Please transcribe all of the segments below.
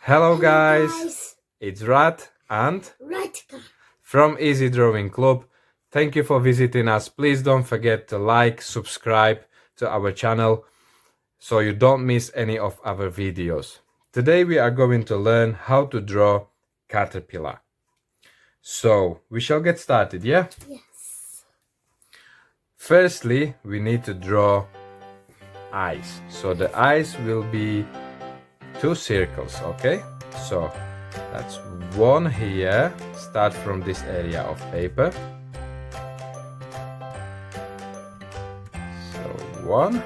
Hello guys, it's Rat and Ratka. from Easy Drawing Club. Thank you for visiting us. Please don't forget to like, subscribe to our channel so you don't miss any of our videos. Today we are going to learn how to draw caterpillar. So we shall get started, yeah? Yes. Firstly, we need to draw eyes. So the eyes will be two circles, okay? So that's one here. Start from this area of paper. So one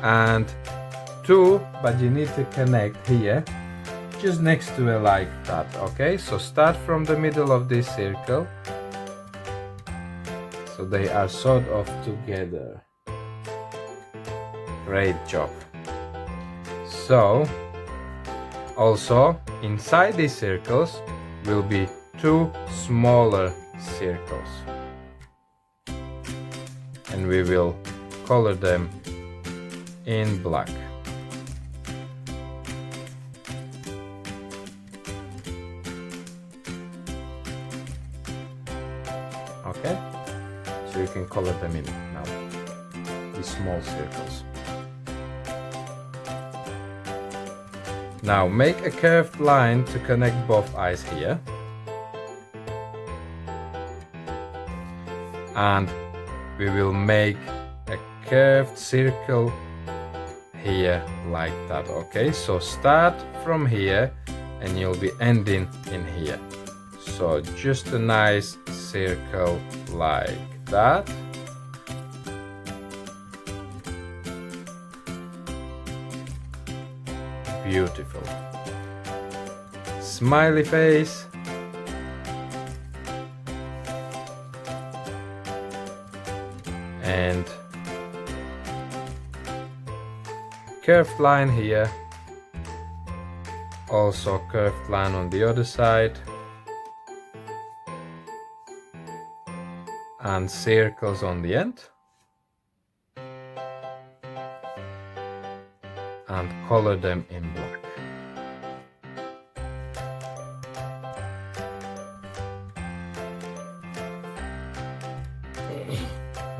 and two, but you need to connect here just next to it like that, okay? So start from the middle of this circle so they are sort of together. Great job. So also inside these circles will be two smaller circles and we will color them in black. Okay, so you can color them in now, these small circles. Now make a curved line to connect both eyes here. And we will make a curved circle here like that, okay? So start from here and you'll be ending in here. So just a nice circle like that. Beautiful. Smiley face. And curved line here. Also curved line on the other side. And circles on the end. And color them in black.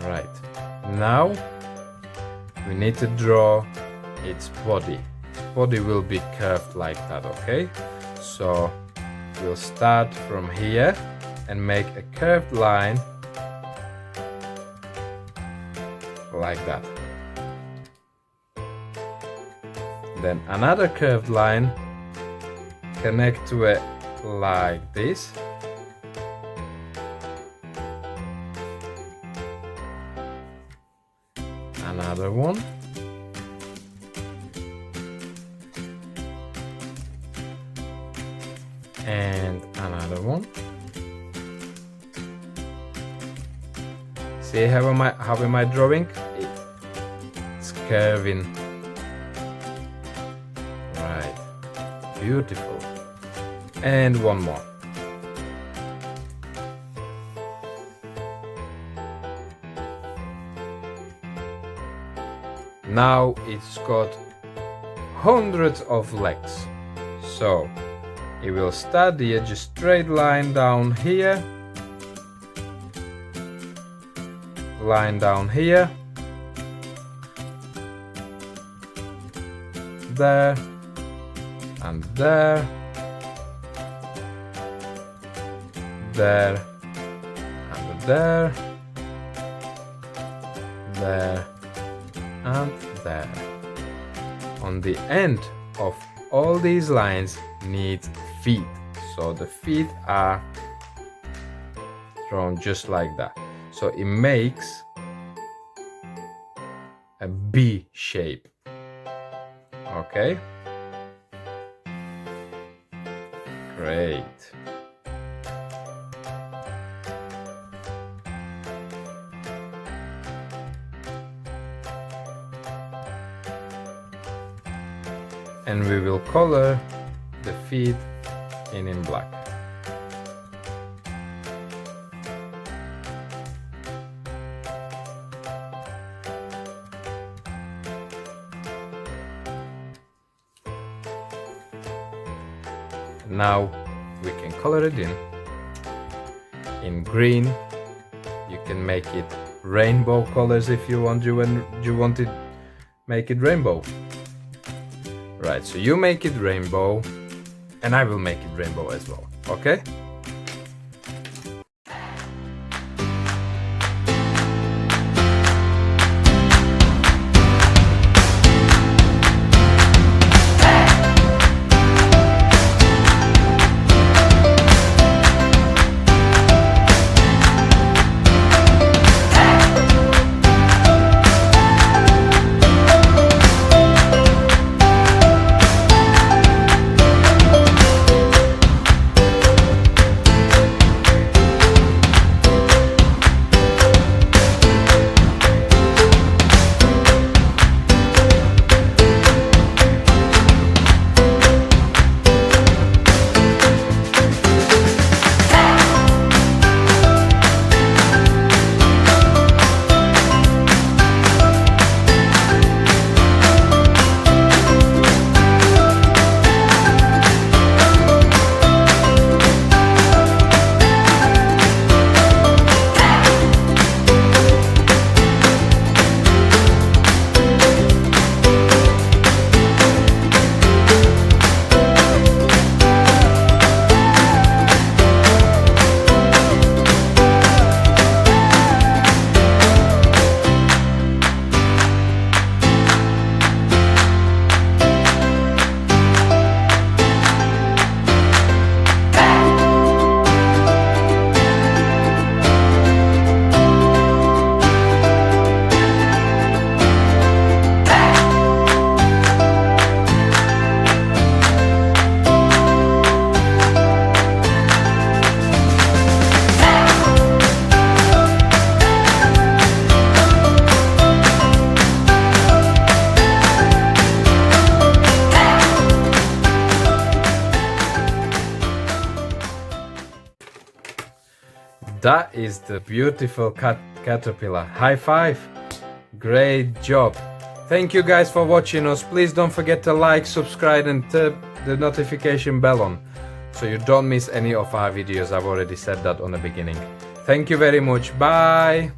Right, now we need to draw its body. Its body will be curved like that, okay? So we'll start from here and make a curved line like that. Then another curved line, connect to it like this. Another one. And another one. See how am I drawing? It's curving. Right, beautiful. And one more. Now it's got hundreds of legs. So it will start here, just straight line down here. Line down here. There. And there, there, and there, there, and there. On the end of all these lines need feet, so the feet are drawn just like that. So it makes a B shape, okay? Great. And we will color the feet in black. Now we can color it in green. You can make it rainbow colors if you want. You want it, make it rainbow. Right, so you make it rainbow and I will make it rainbow as well, okay? That is the beautiful caterpillar. High five! Great job! Thank you guys for watching us. Please don't forget to like, subscribe and tap the notification bell on so you don't miss any of our videos. I've already said that on the beginning. Thank you very much. Bye!